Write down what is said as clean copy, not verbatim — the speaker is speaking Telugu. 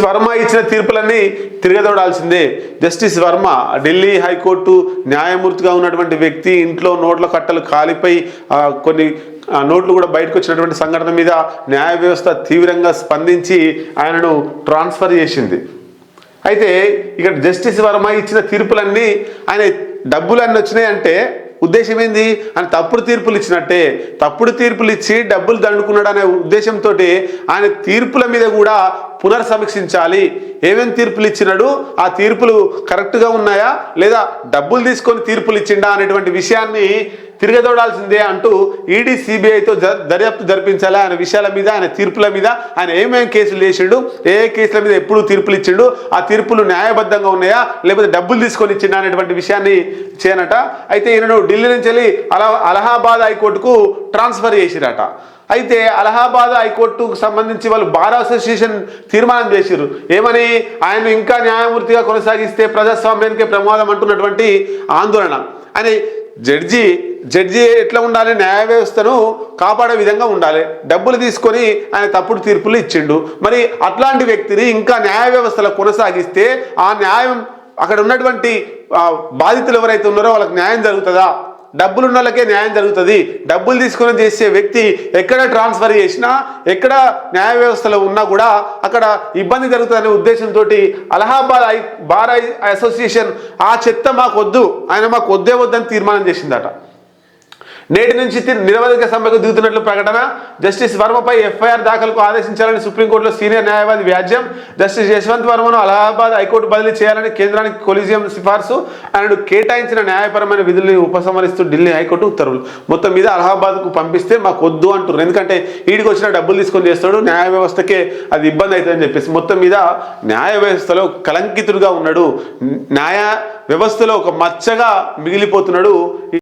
వర్మ ఇచ్చిన తీర్పులన్నీ తిరగదోడాల్సిందే. జస్టిస్ వర్మ ఢిల్లీ హైకోర్టు న్యాయమూర్తిగా ఉన్నటువంటి వ్యక్తి ఇంట్లో నోట్ల కట్టలు కాలిపై కొన్ని నోట్లు కూడా బయటకు వచ్చినటువంటి సంఘటన మీద న్యాయ వ్యవస్థ తీవ్రంగా స్పందించి ఆయనను ట్రాన్స్ఫర్ చేసింది. అయితే ఇక్కడ జస్టిస్ వర్మ ఇచ్చిన తీర్పులన్నీ ఆయన డబ్బులన్నీ వచ్చినాయంటే ఉద్దేశం ఏంది? ఆయన తప్పుడు తీర్పులు ఇచ్చినట్టే. తప్పుడు తీర్పులు ఇచ్చి డబ్బులు దండుకున్నాడు అనే ఉద్దేశంతో ఆయన తీర్పుల మీద కూడా పునర్సమీక్షించాలి. ఏమేమి తీర్పులు ఇచ్చినాడు, ఆ తీర్పులు కరెక్ట్గా ఉన్నాయా లేదా డబ్బులు తీసుకొని తీర్పులు ఇచ్చిండా అనేటువంటి విషయాన్ని తిరగదోడాల్సిందే అంటూ ఈడీ సిబిఐతో దర్యాప్తు జరిపించాలి. ఆయన విషయాల మీద, ఆయన తీర్పుల మీద, ఆయన ఏమేమి కేసులు చేసిండు, ఏ కేసుల మీద ఎప్పుడు తీర్పులు ఇచ్చిండు, ఆ తీర్పులు న్యాయబద్ధంగా ఉన్నాయా లేకపోతే డబ్బులు తీసుకొని ఇచ్చిండా అనేటువంటి విషయాన్ని చేయనట. అయితే ఈయనను ఢిల్లీ నుంచి వెళ్ళి అలహాబాద్ హైకోర్టుకు ట్రాన్స్ఫర్ చేసిరట. అయితే అలహాబాద్ హైకోర్టుకు సంబంధించి వాళ్ళు బార్ అసోసియేషన్ తీర్మానం చేసిరు. ఏమని? ఆయన ఇంకా న్యాయమూర్తిగా కొనసాగిస్తే ప్రజాస్వామ్యానికి ప్రమాదం అంటున్నటువంటి ఆందోళన. అని జడ్జి ఎట్లా ఉండాలి? న్యాయ వ్యవస్థను కాపాడే విధంగా ఉండాలి. డబ్బులు తీసుకొని ఆయన తప్పుడు తీర్పులు ఇచ్చిండు. మరి అట్లాంటి వ్యక్తిని ఇంకా న్యాయ వ్యవస్థలో కొనసాగిస్తే ఆ న్యాయం అక్కడ ఉన్నటువంటి బాధితులు ఎవరైతే ఉన్నారో వాళ్ళకి న్యాయం జరుగుతుందా? డబ్బులు ఉన్న వాళ్ళకే న్యాయం జరుగుతుంది. డబ్బులు తీసుకొని చేసే వ్యక్తి ఎక్కడ ట్రాన్స్ఫర్ చేసినా, ఎక్కడ న్యాయ వ్యవస్థలో ఉన్నా కూడా అక్కడ ఇబ్బంది జరుగుతుందనే ఉద్దేశంతో అలహాబాద్ బార్ అసోసియేషన్ ఆ చెత్త మాకు వద్దు, ఆయన మాకు వద్దే వద్దని తీర్మానం చేసిందట. నేటి నుంచి నిరవధిక సమ్మెకు దిగుతున్నట్లు ప్రకటన. జస్టిస్ వర్మపై ఎఫ్ఐఆర్ దాఖలుకు ఆదేశించాలని సుప్రీంకోర్టులో సీనియర్ న్యాయవాది వ్యాజ్యం. జస్టిస్ యశ్వంత్ వర్మను అలహాబాద్ హైకోర్టు బదిలీ చేయాలని కేంద్రానికి కొలీజియం సిఫార్సు. ఆయనను కేటాయించిన న్యాయపరమైన విధుల్ని ఉపసంహరిస్తూ ఢిల్లీ హైకోర్టు ఉత్తర్వులు. మొత్తం మీద అలహాబాద్కు పంపిస్తే మాకు వద్దు అంటారు. ఎందుకంటే వీడికి వచ్చిన డబ్బులు తీసుకొని చేస్తాడు, న్యాయ వ్యవస్థకే అది ఇబ్బంది అవుతుందని చెప్పేసి మొత్తం మీద న్యాయ వ్యవస్థలో కలంకితుడుగా ఉన్నాడు. న్యాయ వ్యవస్థలో ఒక మచ్చగా మిగిలిపోతున్నాడు.